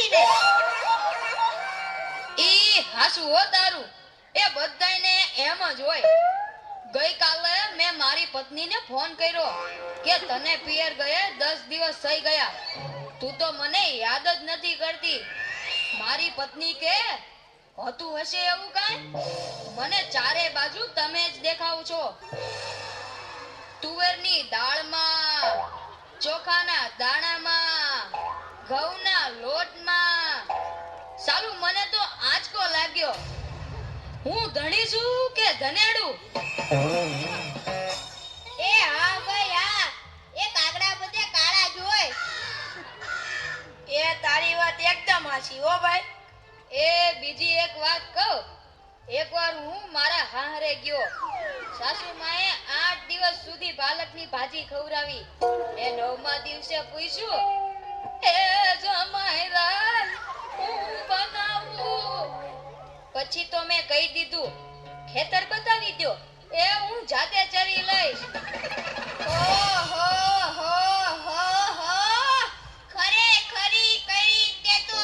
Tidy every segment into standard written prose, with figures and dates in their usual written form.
કરીને. ઈ હાસુ હો તારું. એ બધાયને એમ જ હોય. ગઈકાલે મેં મારી પત્નીને ફોન કર્યો કે તને પિયર ગયે 10 દિવસ થઈ ગયા, તું તો મને યાદ જ નથી કરતી. મારી પત્ની કે હોતું હશે એવું કાંઈ? મને ચારે બાજુ તમે જ દેખાવ છો. તુવેરની દાળમાં, ચોખાના દાણામાં, ઘઉંના લોટમાં. સાલું મને તો આંચકો લાગ્યો. હું ધણી છું કે ધનેડું? એ હા ભાઈ હા, એ કાગડા બધે કાળા જ હોય. એ તારી વાત એકદમ હાચી હો ભાઈ. એ બીજી એક વાત કહું. એકવાર હું મારા હાહરે ગયો. સાસુ માએ 8 દિવસ સુધી પાલકની ભાજી ખવડાવી. એ 9મા દિવસે પૂછ્યું, એ જમાઈ રાજ હું બનાવું? પછી તો મેં કહી દીધું, ખેતર બતાવી દો, એ હું જાતે ચરી લઈશ. ઓહો હો હો હો, ખરેખરી કરી તે તો.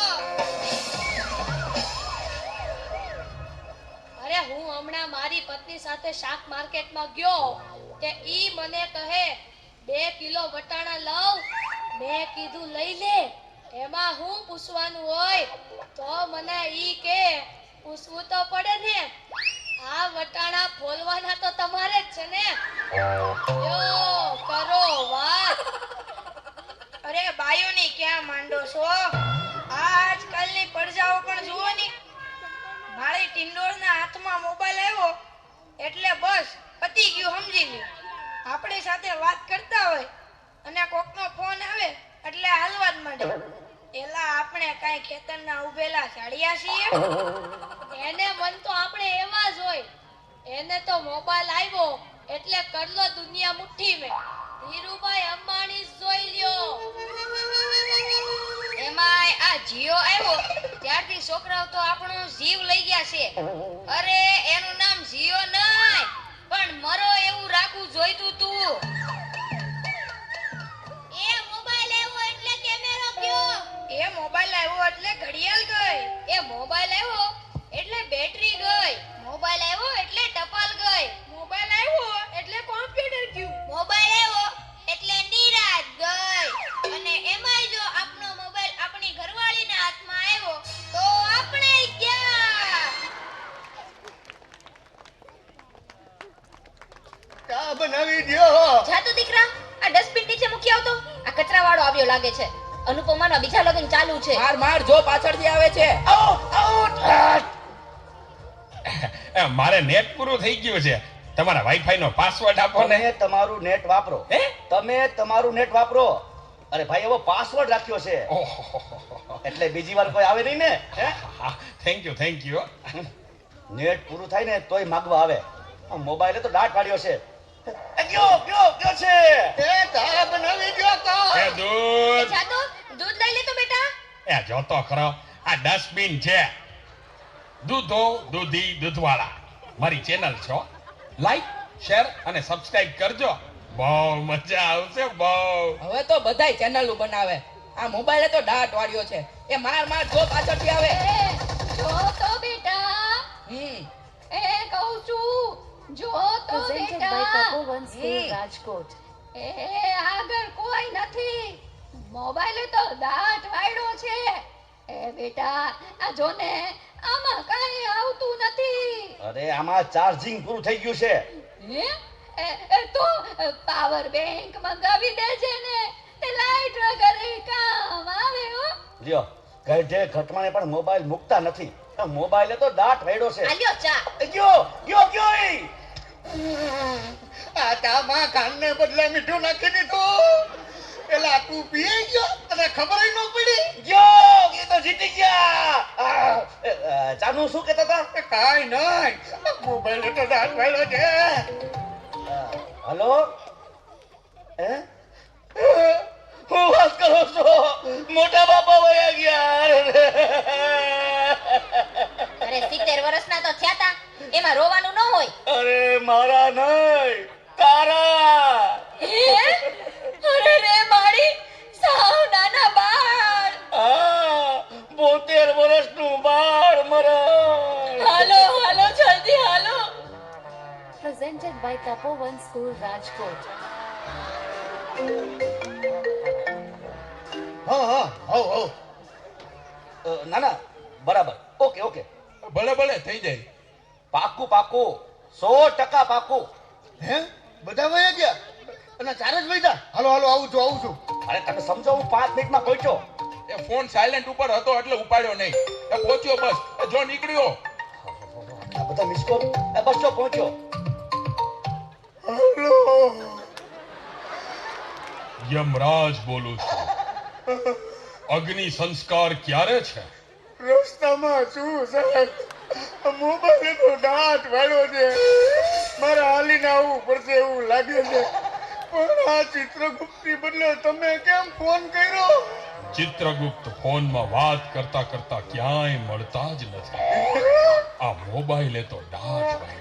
અરે હું હમણાં મારી પત્ની સાથે શાક માર્કેટમાં ગયો તે ઈ મને કહે 2 કિલો વટાણા લાવ. મેં કીધું લઈ લે, એમાં હું પૂછવાનું હોય? તો મને ઈ કે પૂછવું તો પડે ને, આ વટાણા ફોલવાના તો તમારે જ છે ને. લ્યો કરો વાત. અરે બાયોની ક્યાં માંડો છો? આજકાલની પડજાઓ પણ જુઓ ની. મારી ટિંડોળના હાથમાં મોબાઈલ આવ્યો એટલે બસ પતી ગયું, સમજી લ્યો. આપણી સાથે વાત કરતા હોય અને કોકનો ફોન આવે એટલે હાલવા જ માંડે. એલા આપણે કાંઈ ખેતરના ઉભેલા ઝાડિયા છીએ? એને મન તો આપણે એવા જ હોય. એને તો મોબાઈલ આવ્યો એટલે કરલો દુનિયા મુઠ્ઠી મેં. ધીરુભાઈ અંબાણી જોઈ લ્યો. એમાંય આ જીઓ આવ્યો ત્યારથી છોકરાઓ તો આપણો જીવ લઈ ગયા છે. અરે એનું નામ જીઓ નહીં પણ મરો એવું રાખવું જોઈતું તું. એ મોબાઈલ આવ્યો એટલે કેમેરો ગયો. એ મોબાઈલ આવ્યો એટલે ઘડિયાળ ગઈ. એ મોબાઈલ આવ્યો એટલે બેટરી ગઈ. મોબાઈલ આવ્યો એટલે ટપાલ ગઈ. મોબાઈલ આવ્યો એટલે કોમ્પ્યુટર ગયું. મોબાઈલ આવ્યો એટલે નિરાત ગઈ. અને એમાંય જો આપણો મોબાઈલ આપણી ઘરવાળીના હાથમાં આવ્યો તો આપણે ગયા. ચા બનાવી દ્યો. જા તો દીકરા, આ ડસ્ટબિન નીચે મૂકી આવતો. આ કચરાવાળો આવ્યો લાગે છે. અનુપમાના બીજા લગ્ન ચાલુ છે. માર માર જો પાછળથી આવે છે. મારે નેટ પૂરું થઈ ગયું છે. તમારા વાઈફાઈ નો પાસવર્ડ આપો ને. તમે તમારું નેટ વાપરો. હે? તમે તમારું નેટ વાપરો. અરે ભાઈ એવો પાસવર્ડ રાખ્યો છે ઓહો, એટલે બીજી વાર કોઈ આવે નહીં ને. હે? Thank you. નેટ પૂરું થાય ને તોય માગવા આવે. મોબાઈલે તો દાટ પાડ્યો છે. ગયો છે. એ ચા બનાવી દ્યો તો. એ દૂધ. જા તો દૂધ લઈ લે તો બેટા. એ જોતો ખરો, આ ડસ્ટબિન છે. દૂધો દૂધી દૂધવાળા મારી ચેનલ છો. લાઈક, શેર અને સબસ્ક્રાઇબ કરજો. બહુ મજા આવશે બહુ. હવે તો બધાય ચેનલો બનાવે. આ મોબાઈલે તો દાટ વાળ્યો છે. એ માર માર જો પાછળથી આવે. જો તો બેટા, એ કહું છું, જો તો બેટા. રાજકોટ. એ આગળ કોઈ નથી. મોબાઈલે તો દાટ વાળ્યો છે. એ બેટા આ જો ને, આમાં કઈ આવતું નથી. અરે આમાં ચાર્જિંગ પૂરું થઈ ગયું છે. હે? એ તો પાવર બેંક મંગાવી દેજે ને, તે લાઈટ વગર કામ આવે હો. લ્યો ગઢે ઘટમાને પણ મોબાઈલ મૂકતા નથી. મોબાઈલે તો દાટ વાળ્યો છે. આલ્યો ચા. ગયો ઈ. આ ચામાં કાનને બદલે મીઠું નાખી દીધું. એલા તું પી ગયો તને ખબર ન પડી. ગયો એ તો જીતી ગયા. ચાનું શું કહેતા હતા? કાઈ નહીં, મોબાઈલ તો દાટ વાળ્યો છે. હલો હે? હું વાત કરો છો? મોટા બાપા વયા ગયા. અરે 70 વર્ષના તો થયા તા, એમાં રોવાનું ન હોય. અરે મારા નહીં, તારા. અરે રે મારી સાવ નાના બાળ. હા, presented by Tapovan School, Rajkot. હા હા હો હો ના ના બરાબર ઓકે ઓકે ભલે ભલે થઈ જાય. પાકું પાકું 100% પાકું. હે બધા વયા ગયા અને ચાર જ વૈદા હાલો હાલો આવું છું અરે તમે સમજો હું 5 મિનિટમાં પહોંચ્યો. એ ફોન સાયલેન્ટ ઉપર હતો એટલે ઉપાડ્યો નહીં. એ પહોંચ્યો બસ. એ જો નીકળ્યો. આ બધા મિસ કોલ બસ જો પહોંચ્યો. હાલો યમરાજ બોલું છું. અગ્નિ સંસ્કાર ક્યારે છે? રસ્તામાં છું સાહેબ મોબાઈલ તો દાંત વાળ્યો છે મારે હાલીને આવવું પડશે એવું લાગે છે પણ આ ચિત્રગુપ્તની બદલે તમે કેમ ફોન કર્યો ચિત્રગુપ્ત ફોનમાં વાત કરતા કરતા ક્યાંય મળતા જ નથી. આ મોબાઈલે તો દાંત વાળ્યો.